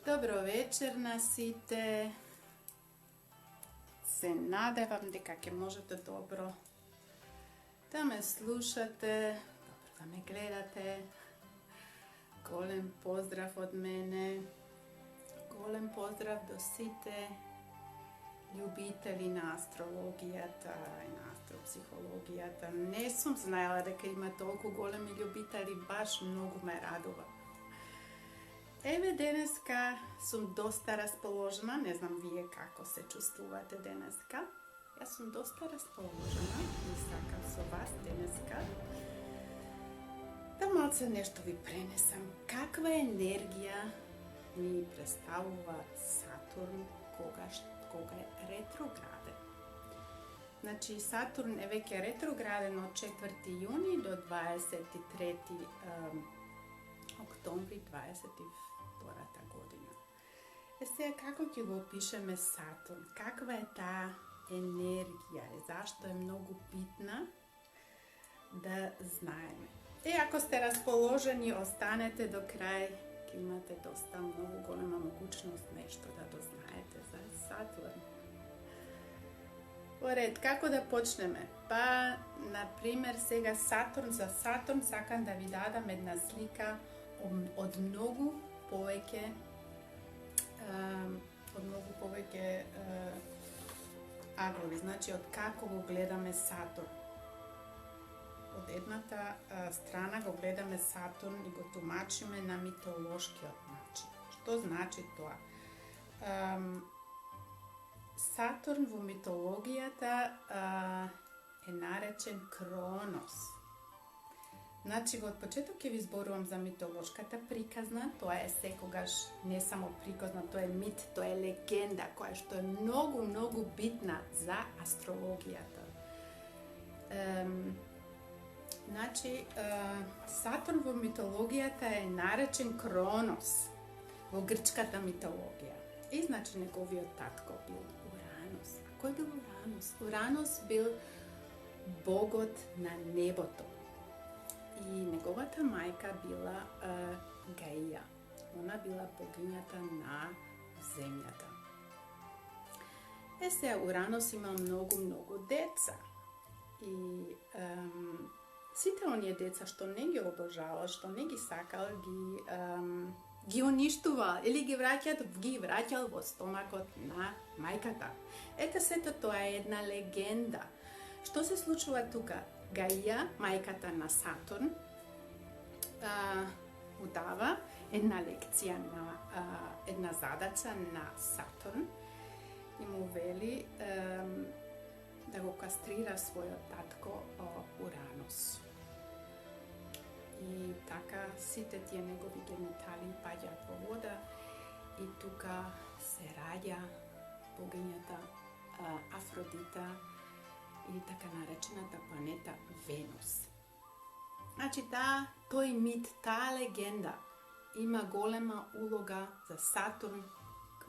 Dobro večer na site. Se nadam дека ќе можете добро да ме слушате, добро да ме гледате. Голем поздрав од мене. Голем поздрав до сите љубители на астрологијата и на астропсихологијата. Не сум знаела дека има толку големи љубители, баш многу ме радува. Еве денеска сум доста расположена, не знам вие како се чувствувате денеска. Јас сум доста расположена и сакам со вас денеска да малце нешто ви пренесам. Каква енергија ми представува Сатурн кога е ретрограден? Значи Сатурн е веќе ретрограден од 4 јуни до 23 октомври 22-та година. Сега како ќе го опишеме Сатурн? Каква е таа енергија? Зашто е многу битна да знаеме? Ако сте расположени, останете до крај, ќе имате доста многу голема могучност нешто да дознаете за Сатурн. Поред, како да почнеме? Па, например, сега за Сатурн сакам да ви дадам една слика од многу повеќе аглови, значи од како го гледаме Сатурн. Од едната страна го гледаме Сатурн и го тумачиме на митолошкиот начин. Што значи тоа? Сатурн во митологијата е наречен Кронос. Значи, во почеток ќе ви зборувам за митолошката приказна. Тоа е секогаш не само приказна, тоа е мит, тоа е легенда, која што е многу, многу битна за астрологијата. Значи, Сатурн во митологијата е наречен Кронос во грчката митологија. И, значи, неговиот татко бил Уранос. А кој бил Уранос? Уранос бил богот на небото. И неговата мајка била Гаија. Она била богињата на земјата. Сега Уранос имал многу деца. И сите оние деца што не ги обожавал, што не ги сакал, ги уништувал или ги враќал во стомакот на мајката. Ете сето тоа е една легенда. Што се случува тука? Гаија, мајката на Сатурн, удава една лекција една задача на Сатурн и му вели да го кастрира својот татко Уранос. И така сите тие негови генитали паѓаат во вода и тука се раѓа богињата Афродита или така наречената планета Венус. Значи, тој мит, таа легенда има голема улога за Сатурн,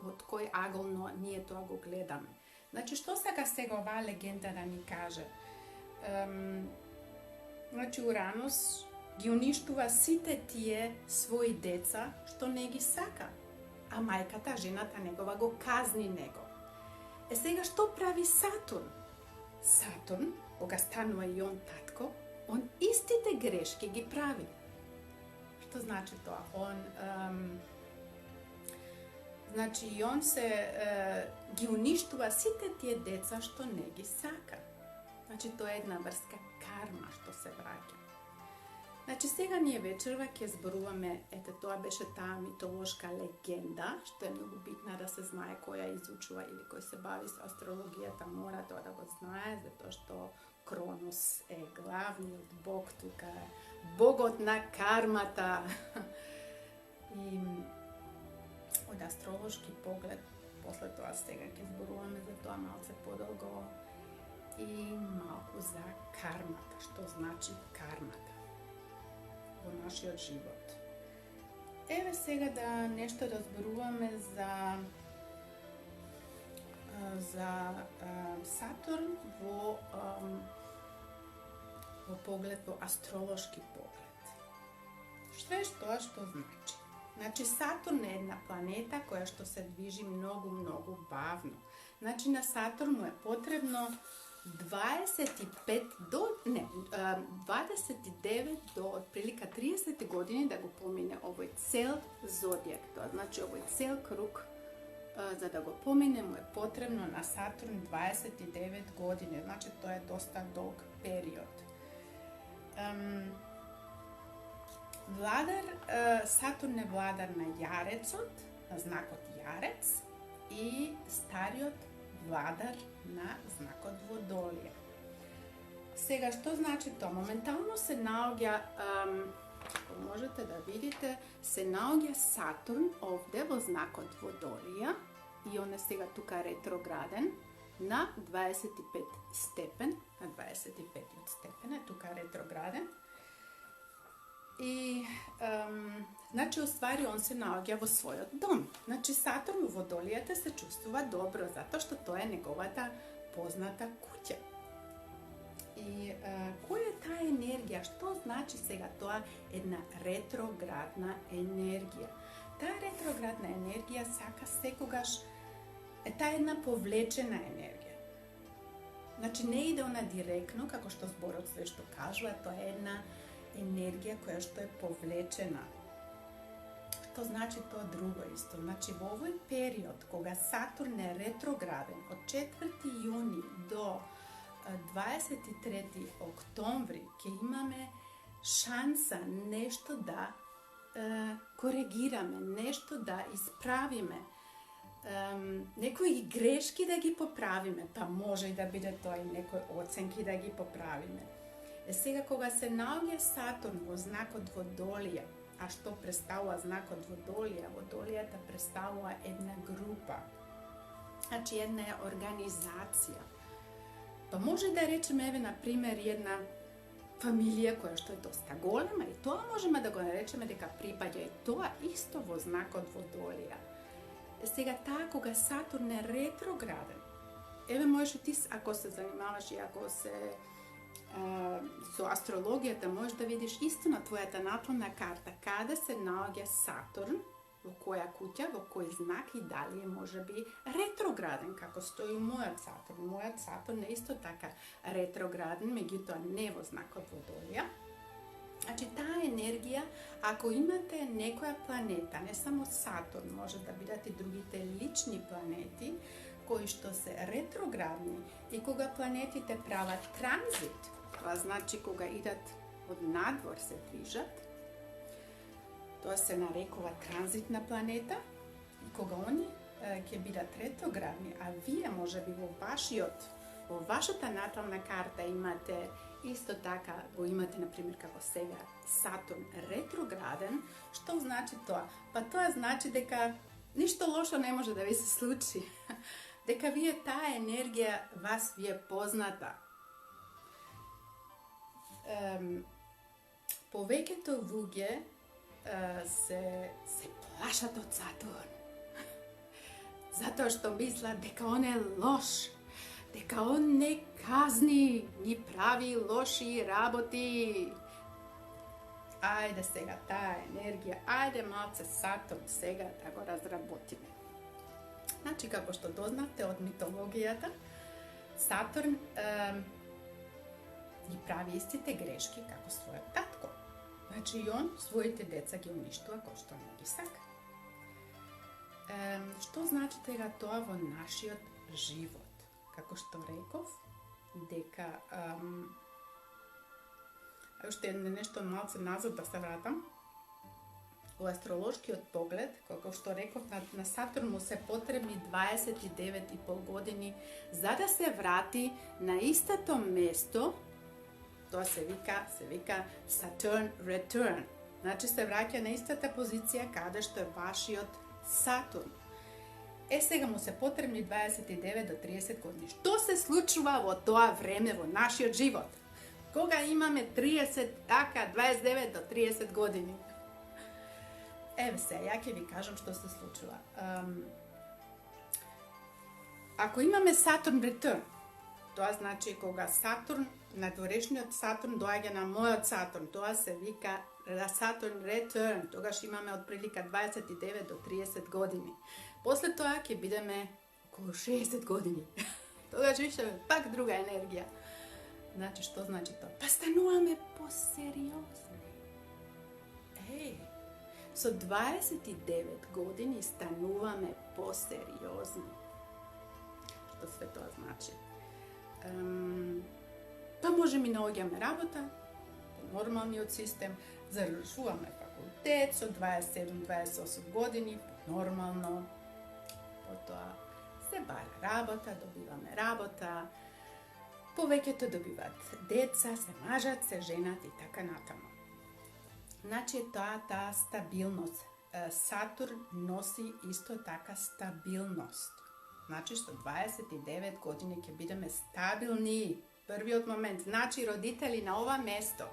од кој агол ние тоа го гледаме. Значи, што сака сега оваа легенда да ни каже? Значи, Уранос ги уништува сите тие своји деца што не ги сака, а мајката, жената негова, го казни него. Сега, што прави Сатурн? Сатурн, кога станува и он татко, он истите грешки ги прави. Што значи тоа? Значи, и он ги уништува сите тие деца што не ги сака. Значи, тоа е една врска карма што се враќа. Значи, сега ние вечерва ќе зборуваме, тоа беше таа митолошка легенда, што е многу битна да се знае кој ја изучува или кој се бави со астрологијата, мора тоа да го знае, затоа што Кронос е главниот бог тука, богот на кармата. И од астролошки поглед, после тоа сега ќе зборуваме за тоа малце подолго и малку за кармата, што значи кармата во нашиот живот. Еве сега да нешто да зборуваме за Сатурн во поглед, во астролошки поглед. Што е тоа што значи? Znači, Saturn je jedna planeta koja što se dviži mnogo bavno. Znači, na Saturnu je potrebno 29 do otprilika 30 godine da ga pomine ovoj cel zodijak. To znači ovoj cel krug, za da ga pominemo je potrebno na Saturn 29 godine. Znači, to je dosta dug period. Saturn je vladar na Jarecot, na znak od Jarec, i Stariot vladar na znak od Vodolija. Сега, što znači to? Momentalno se naoglja, ako možete da vidite, se naoglja Saturn ovdje v znak od Vodolija i on je сега тука retrograden na 25 stepen, na 25 stepena je тука retrograden. I, znači, u stvari on se naoglja vo svoj dom. Znači, Saturn u Vodolijete se čustva dobro, zato što to je njegovata poznata kuća. I koja je ta energija? Što znači сега to je jedna retrogradna energija? Ta retrogradna energija saka sekогаш je ta jedna povlečena energija. Znači, ne ide ona direktno, kako što zborovstvo što kažu, a to je jedna energija koja što je povlečena. Što znači to drugo isto? Znači, u ovoj period koga Saturn je retrograden od 4. juni do 23. oktobri, ki imame šansa nešto da korigirame, nešto da ispravime, nekoji greški da gi popravime, pa može i da bude to i nekoj ocenki da gi popravime. Сега, кога се наоѓа Сатурн во знак од Водолија, а што представува знак од Водолија? Водолијата представува една група, значи една организација. Па може да речеме, еве, на пример, една фамилија која што е доста голема и тоа можеме да го наречеме дека припаѓа и тоа исто во знак од Водолија. Сега, таа кога Сатурн е ретрограден, еве можеш и ти, ако се занимаваш и ако се со астрологијата, можеш да видиш исто на твојата натална карта каде се наоѓа Сатурн, во која куќа, во кој знак и дали е можеби ретрограден, како стои мојот Сатурн. Мојот Сатурн е исто така ретрограден, меѓутоа не во знак од Водолија. Значи, таа енергија, ако имате некоја планета, не само Сатурн, може да бидат и другите лични планети, кои што се ретроградни и кога планетите прават транзит, тоа значи кога идат од надвор се движат, тоа се нарекува транзитна планета, и кога они ќе бидат ретроградни, а вие можеби во вашата натална карта имате исто така, го имате, например, како сега Сатурн ретрограден, што значи тоа? Па тоа значи дека ништо лошо не може да ви се случи. Дека вие таа енергија вас ви е позната. Повеќето луѓе се плашат од Сатурн. Затоа што мислат дека он е лош, дека он не казни, ни прави лоши работи. Ајде сега таа енергија, ајде малце Сатурн сега да го разработиме. Значи, како што дознавте од митологијата, Сатурн ги прави истите грешки како својот татко. Значи, и он своите деца ги уништува кој што не ги сака. Што значи тега тоа во нашиот живот? Како што реков, дека уште нешто малце назад да се вратам. Во астролошкиот поглед, како што реков, на Сатурн му се потребни 29,5 години за да се врати на истото место. Тоа се вика Saturn Return. Значи се враќа на истата позиција каде што е вашиот Сатурн. Сега му се потребни 29 до 30 години. Што се случува во тоа време во нашиот живот? Кога имаме 29 до 30 години? Еве се, ја ќе ви кажам што се случува. Ако имаме Saturn Return, тоа значи кога Сатурн надворешниот Сатурн доаѓа на мојот Сатурн. Тоа се вика Saturn Return. Тогаш имаме од прилика 29 до 30 години. После тоа ќе бидеме околу 60 години. Тогаш више пак друга енергија. Значи, што значи тоа? Па стануваме посериозни. Со 29 години стануваме посериозни. Што све тоа значи? Па може ми наоѓаме работа, нормалниот систем, завршуваме факултет со 27-28 години, нормално, потоа се бара работа, добиваме работа, повеќето добиват деца, се мажат, се женат и така натаму. Значи тоа таа стабилност. Сатурн носи исто така стабилност. Значи со 29 години ќе бидеме стабилни. Првиот момент. Значи родители на ова место.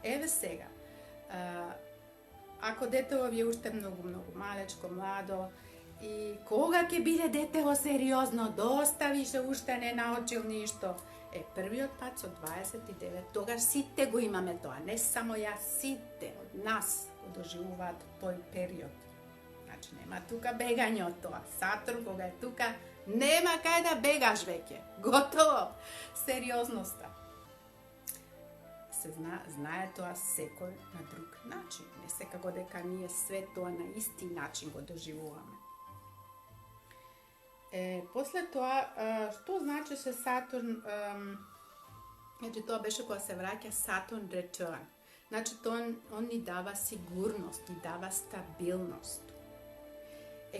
Еве сега. Ако детево ви е уште многу малечко, младо, и кога ќе биде детево сериозно, доста више уште не научил ништо. Првиот пат со 29, тогаш сите го имаме тоа, не само јас, сите од нас го доживуваат тој период. Значи нема тука бегање од тоа. Сатурн кога е тука, нема кај да бегаш веќе. Готово. Сериозноста. Се знае тоа секој на друг начин. Не секако дека ние све тоа на исти начин го доживуваме. После тоа, што значи се Сатурн, значи тоа беше кога се враќа Saturn Return. Значи он ни дава сигурност, ни дава стабилност.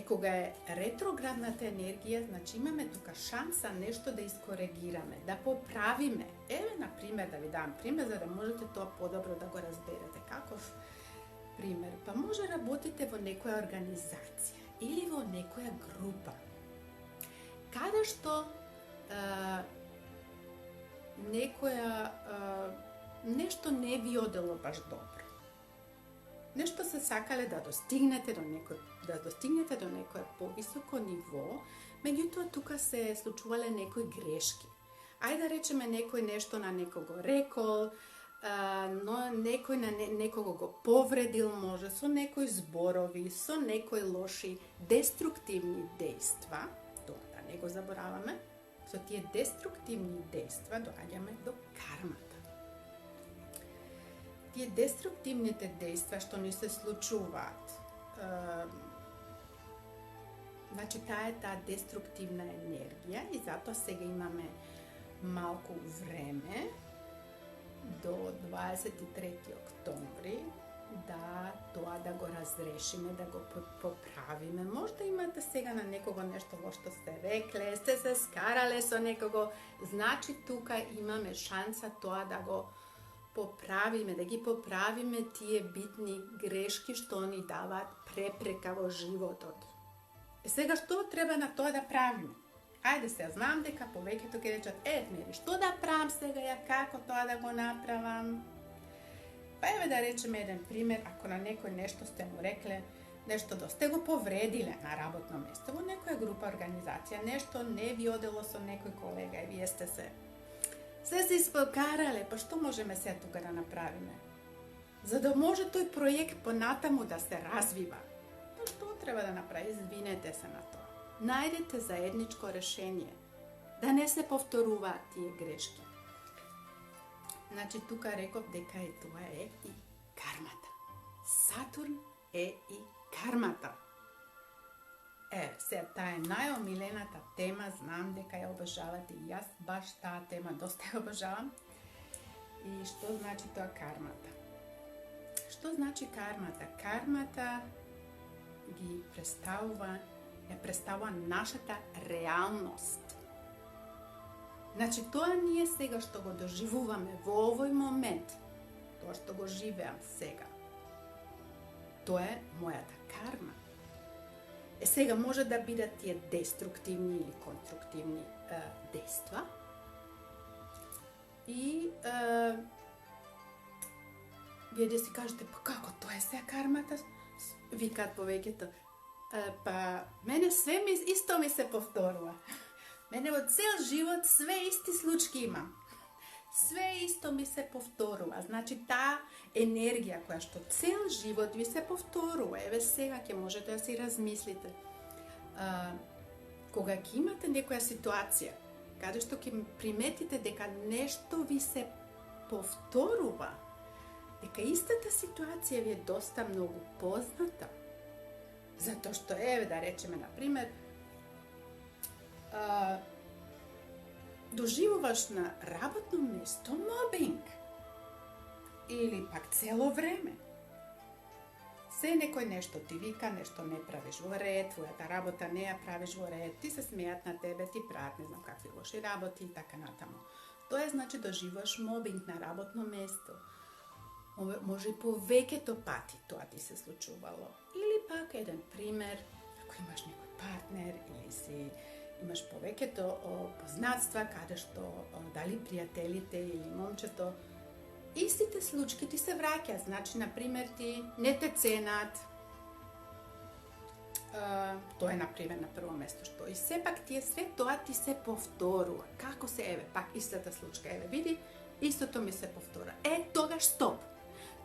Кога е ретроградната енергија, значи имаме тука шанса нешто да искоригираме, да поправиме. Еве, на пример, да ви дам пример, за да можете тоа подобро да го разберете. Каков пример? Па може работите во некоја организација или во некоја група, каде што нешто не ви одело баш добро. Нешто се сакале да достигнете до некој повисоко ниво, меѓутоа тука се случувале некои грешки. Ајде да речеме некој нешто на некого рекол, но некој на некого го повредил, може со некои зборови, со некои лоши деструктивни дејства. Тоа да не го забораваме. Со тие деструктивни дејства доаѓаме до кармата. Тие деструктивните дејства што ни се случуваат, значи таа е таа деструктивна енергија и затоа сега имаме малку време до 23 октомври да тоа да го разрешиме, да го поправиме. Можда имате сега на некого нешто во што сте рекле, сте се скарале со некого, значи тука имаме шанса тоа да го поправиме, да ги поправиме тие битни грешки што ни даваат препрека во животот. Сега што треба на тоа да правиме? Ајде се, знам дека повеќето ќе речат, Мери, што да правам сега, ја како тоа да го направам? Па еве да речеме еден пример, ако на некој нешто сте му рекле, нешто да сте го повредиле на работно место, во некоја група, организација, нешто не ви одело со некој колега и вие сте се испокарале, па што можеме сега тука да направиме? За да може тој проект понатаму да се развива. Па што треба да направи? Извинете се на тоа. Најдете заедничко решение, да не се повторуваат тие грешки. Значи, тука реков дека и тоа е и кармата. Сатурн е и кармата. Сега таа е најомилената тема, знам дека ја обожавате и јас баш таа тема доста ја обожавам. И што значи тоа кармата? Што значи кармата? Кармата ги представува нашата реалност. Значи, тоа ние сега што го доживуваме во овој момент, тоа што го живеам сега, тоа е мојата карма. Сега може да бидат тие деструктивни или конструктивни дејства. И вие да си кажете, па како тоа е сега кармата? Викаат повеќето. Па мене све исто ми се повторува. Мене во цел живот све исти случаи имам. Sve isto mi se повторува. Значи таа енергија која што цел живот ви се повторува. Еве сега ќе можете да си размислите. Кога ќе имате некоја ситуација, каде што ќе приметите дека нешто ви се повторува, дека истата ситуација ви е доста многу позната. Затоа што, еве да речеме, например, доживуваш на работно место мобинг. Или пак цело време. Се некој нешто ти вика, нешто не правиш во ред, твојата работа не ја правиш во ред, ти се смејат на тебе, ти прават не знам какви лоши работи и така натаму. Тоа е значи доживуваш мобинг на работно место. Може и повеќето пати тоа ти се случувало. Или пак еден пример, ако имаш некој партнер или имаш повеќето познатства каде што дали пријателите или момчето, истите случаи ти се враќаат. Значи, например, ти не те ценат. Тоа е, например, на прво место што. И сепак тие све тоа ти се повторува. Како се, еве, пак истата случка. Еве, види, истото ми се повтора. Тогаш стоп.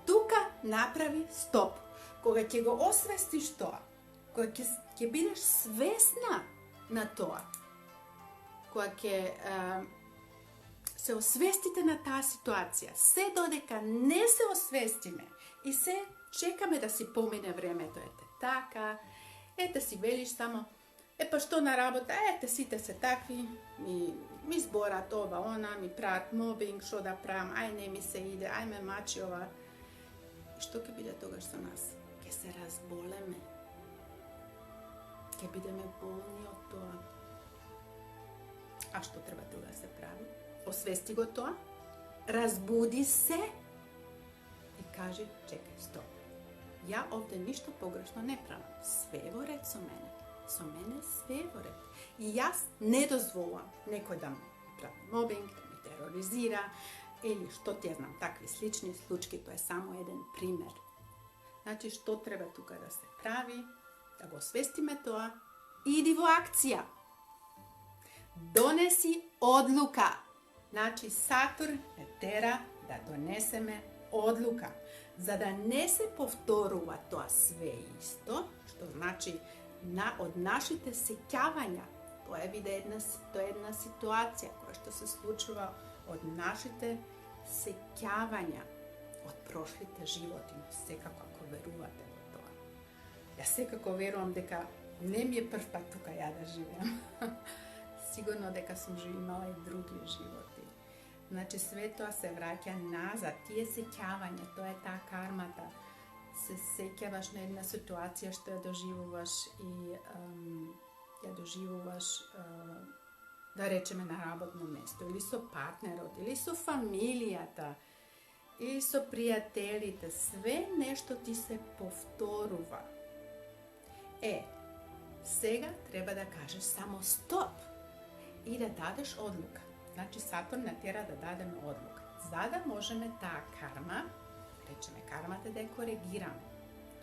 Тука направи стоп. Кога ќе го освестиш тоа, кога ќе бидеш свесна на тоа, кога ќе се освестите на таа ситуација, се додека не се освестиме и се чекаме да си помине времето, така, си велиш само, па што на работа, сите се такви, ми зборат ова, она, ми прават мобинг, што да правам, ај не ми се иде, ај ме мачи ова. И што ќе биде тогаш со нас? Ќе се разболеме. Ќе бидеме болни од тоа. А што треба тога да се прави? Освести го тоа, разбуди се и кажи, чекај, стоп. Ја овде ништо погрешно не правам. Све во ред со мене. Со мене све во ред. И јас не дозволувам некој да ми прави мобинг, да ми тероризира, или што ти ја знам, такви слични случаи, тоа е само еден пример. Значи, што треба тука да се прави? Да го освестиме тоа, иди во акција. Донеси одлука. Значи, Сатурн е тера да донесеме одлука. За да не се повторува тоа све исто, што значи од нашите сеќавања, тоа е една ситуација која што се случува од нашите сеќавања од прошлите животи, секако ако верувате во тоа. Јас секако верувам дека не ми е прв пат тука ја да живеам. Сигурно дека сум имала и други животи. Значи, све тоа се враќа назад, тие сеќавања, тоа е таа кармата. Се сеќаваш на една ситуација што ја доживуваш и ја доживуваш, да речеме, на работно место, или со партнерот, или со фамилијата, или со пријателите, све нешто ти се повторува. Сега треба да кажеш само стоп и да дадеш одлука. Значи, Сатурн не тера да дадеме одлука. За да можеме таа карма, речеме кармата, да ја коригираме.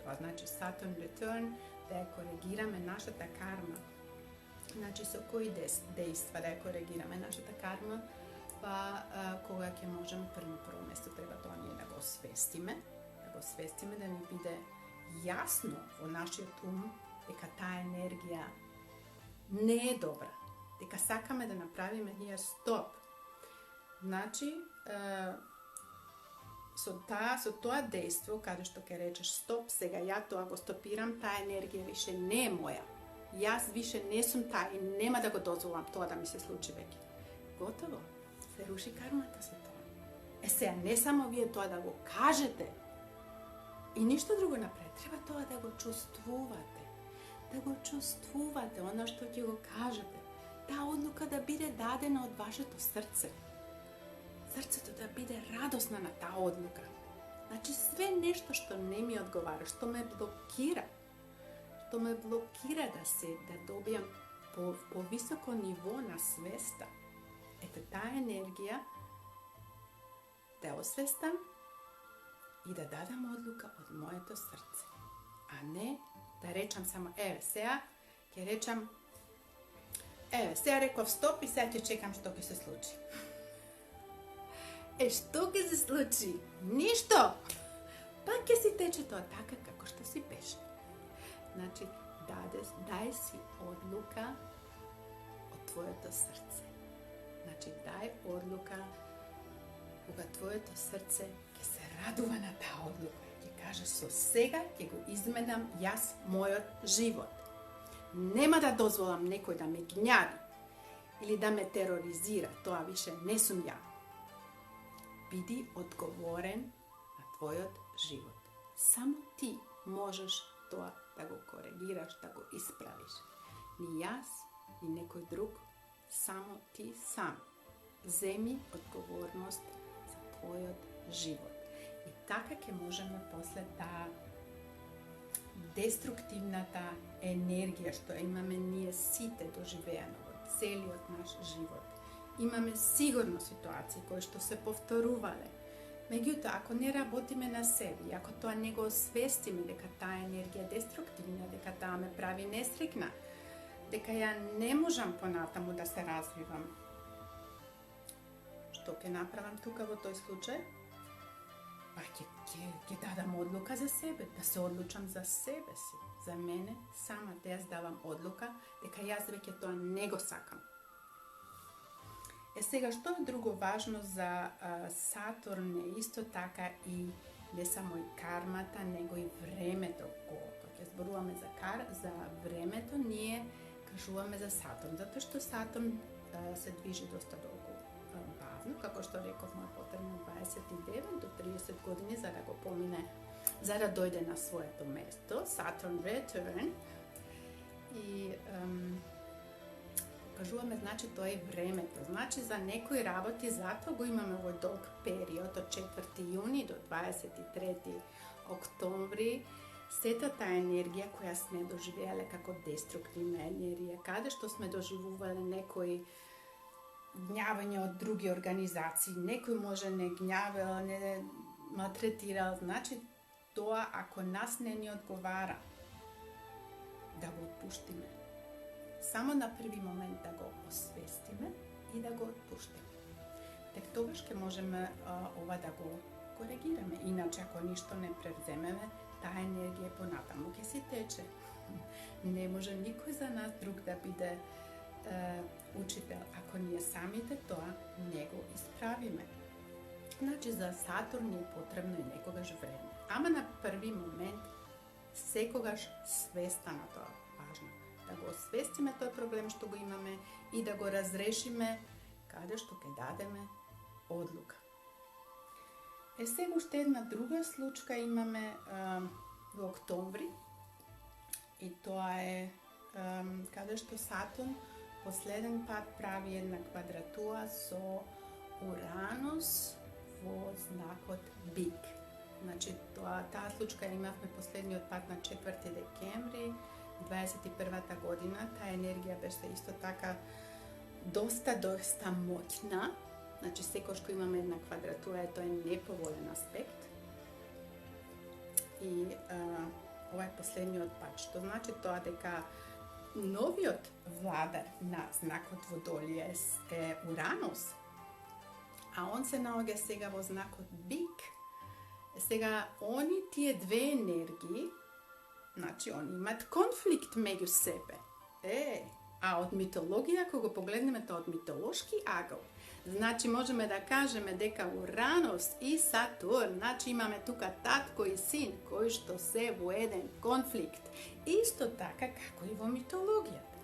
Тоа значи Saturn return, да ја коригираме нашата карма. Значи, со кои дејства да ја коригираме нашата карма, па кога ќе можеме на прво место треба тоа ние да го освестиме, да ни биде јасно во нашиот ум дека таа енергија не е добра, дека сакаме да направиме ние стоп. Значи, со тоа дејство, каде што ќе речеш стоп, сега ја тоа го стопирам, таа енергија више не е моја. Јас више не сум таа и нема да го дозволам тоа да ми се случи веќе. Готово, се руши кармата со тоа. Сега не само вие тоа да го кажете и ништо друго напред, треба тоа да го чувствувате. Да го чувствувате, оно што ќе го кажете. Таа одлука да биде дадена од вашето срце. Срцето да биде радосно на таа одлука. Значи, све нешто што не ми одговара, што ме блокира да добијам по високо ниво на свеста. Таа енергија да освестам и да дадам одлука од моето срце. А не да речам само, сега ќе речам, сега реков стоп и сега ќе чекам што ќе се случи. što ќе се случи? Ништо! Пак ќе си тече тоа така како што си беше. Значи, дај си одлука од твоето срце. Значи, дај одлука кога твоето срце ќе се радува на таа одлука. Ќе каже, со сега ќе го изменам јас мојот живот. Нема да дозволам некој да ме гњави или да ме тероризира. Тоа више не сум ја. Биди одговорен на твојот живот. Само ти можеш тоа да го коригираш, да го исправиш. Ни јас, ни некој друг, само ти сам. Земи одговорност за твојот живот. И така ќе можеме после таа деструктивната енергија што имаме ние сите доживеано во целиот наш живот. Имаме сигурно ситуации кои што се повторувале. Меѓутоа, ако не работиме на себе, ако тоа не го освестиме дека таа енергија е деструктивна, дека таа ме прави несрекна, дека ја не можам понатаму да се развивам, што ќе направам тука во тој случај? Па ќе дадам одлука за себе, да се одлучам за себе си, за мене сама, да јас давам одлука дека јас веќе тоа не го сакам. Сега, што е друго важно за Сатурн е исто така и не само и кармата, него и времето. Кога ќе зборуваме за времето, ние кажуваме за Сатурн, затоа што Сатурн се движи доста долго бавно, како што рековме, потребно 29 до 30 години за да го помине, за да дојде на своето место. Saturn return и кажуваме, значи тоа е времето. Значи за некои работи затоа го имаме овој долг период од 4 јуни до 23 октомври. Сета таа енергија која сме доживеале како деструктивна енергија, каде што сме доживувале некои гњавање од други организации, некој може не гњавел, не малтретирал, значи тоа ако нас не ни одговара, да го отпуштиме. Само на први момент да го освестиме и да го отпуштиме. Тек тогаш ќе можеме ова да го коригираме. Иначе ако ништо не превземеме, таа енергија понатаму ќе си тече. Не може никој за нас друг да биде учител, ако ние самите тоа не го исправиме. Значи за Сатурн е потребно и некогаш време. Ама на први момент секогаш свеста на тоа важно. Да го освестиме тој проблем што го имаме и да го разрешиме каде што ќе дадеме одлука. Сега уште една друга случка имаме во октомври и тоа е каде што Сатурн последен пат прави една квадратура со Уранус во знакот Бик. Значи таа случка имавме последниот пат на 4 декември 21-та година. Таа енергија беше исто така доста моќна. Значи секој што имаме една квадратура, тоа е неповолен аспект. И ова е последниот пат, што значи тоа дека новиот владар на знакот Водолие е Уранус, а он се наоѓа сега во знакот Бик. Сега, тие две енергии, значи, они имат конфликт меѓу себе. А од митологија, кога го погледнеме тоа од митолошки агал, значи можеме да кажеме дека Уранус и Сатурн, значи имаме тука татко и син, кои што се во еден конфликт. Исто така како и во митологијата.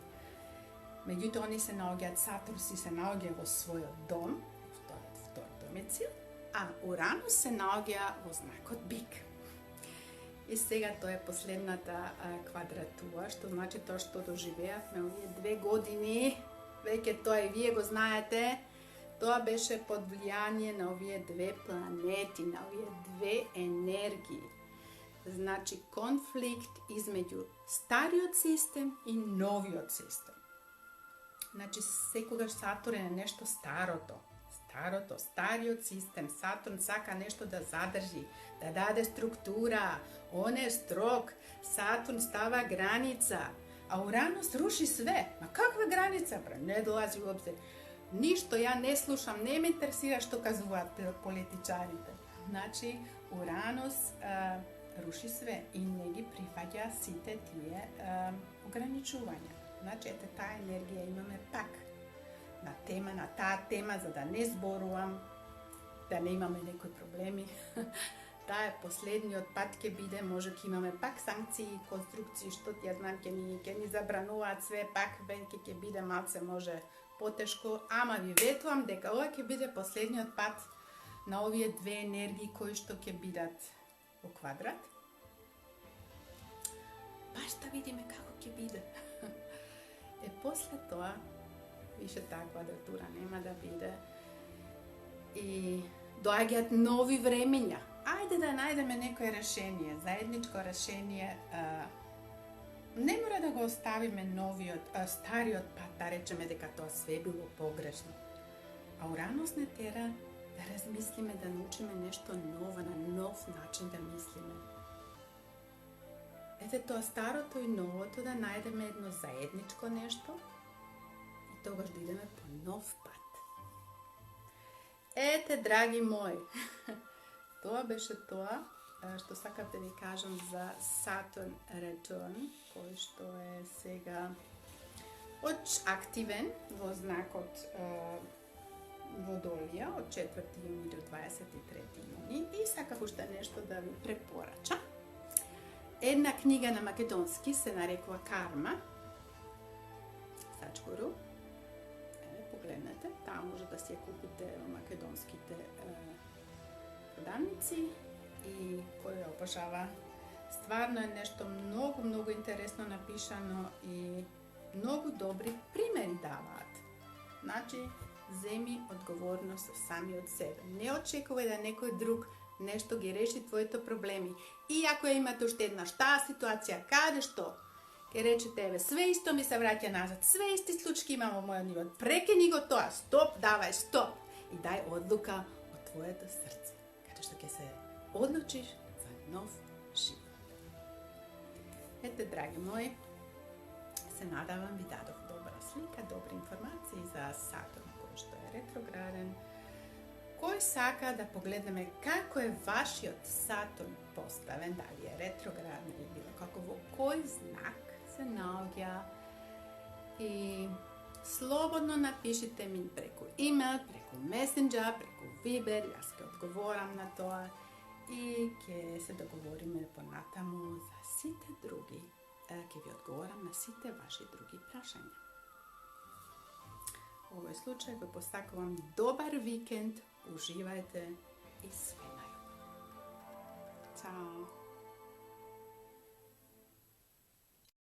Меѓутоа, они се наоѓаат, Сатурн се наоѓа во својот дом, втор домицил, а Уранус се наоѓа во знакот Бик. И сега тоа е последната квадратура, што значи тоа што доживеавме овие 2 години, веќе тоа и вие го знаете, тоа беше под влијание на овие 2 планети, на овие 2 енергии. Значи конфликт измеѓу стариот систем и новиот систем. Значи секогаш Сатурн е нешто стариот систем. Сатурн сака нешто да задржи, да даде структура. Он е строг. Сатурн става граница, а Уранус руши све. Ма каква граница? Не долази у обзир. Ништо ја не слушам, не ме интересира што кажуваат политичарите. Значи, Уранус руши све и не ги прифаќа сите тие ограничувања. Значи, ете таа енергија имаме пак на таа тема, за да не зборувам, да не имаме некои проблеми. Таа е последниот пат ќе биде, може ќе имаме пак санкции, конструкции, што ти ја знам, ќе ни забрануваат све, пак веќе ќе биде малце може потешко, ама ви ветувам дека ова ќе биде последниот пат на овие две енергии кои што ќе бидат во квадрат. Баш да видиме како ќе биде. После тоа, више таа квадратура нема да биде и доаѓаат нови времења. Ајде да најдеме некое решение, заедничко решение. Не мора да го оставиме стариот пат, да речеме дека тоа све било погрешно. А Уранус не тера да размислиме, да научиме нешто ново, на нов начин да мислиме. Ете тоа старото и новото да најдеме едно заедничко нешто и тогаш да идеме по нов пат. Ете, драги мои, тоа беше тоа што сакав да ви кажам за Saturn Return, кој што е сега активен во знакот Водолија од 4 јуни до 23 јуни и сакав уште нешто да ви препорачам. Една книга на македонски се нарекува Карма. Сачкуру. Погледнете, таа може да си ја купите во македонските продавници и кој ја обожава. Стварно е нешто многу интересно напишано и многу добри примери даваат. Значи, земи одговорност сами од себе. Не очекувај да некој друг нешто ги реши твоите проблеми. И ако ја имате уште една ситуација, каде што ќе речете, еве, све исто ми се враќа назад, све исти случаи имам во мојот живот, прекини го тоа, стоп, давај, стоп. И дај одлука од твоето срце, каде што ќе се одлучиш за нов живот. Ете, драги мои, се надавам ви дадов добра слика, добри информации за Сатурн, кој што е ретрограден. Кој сака да погледнеме како е вашиот Сатурн поставен, дали е ретрограден или било како, во кој знак се наоѓа, и слободно напишите ми преку имейл, преку месенџер, преку Viber, јас ќе одговорам на тоа и ќе се договориме понатаму за сите други, ќе ви одговорам на сите ваши други прашања. Во овој случај ви посакувам добар викенд, уживајте и све најубаво. Чао!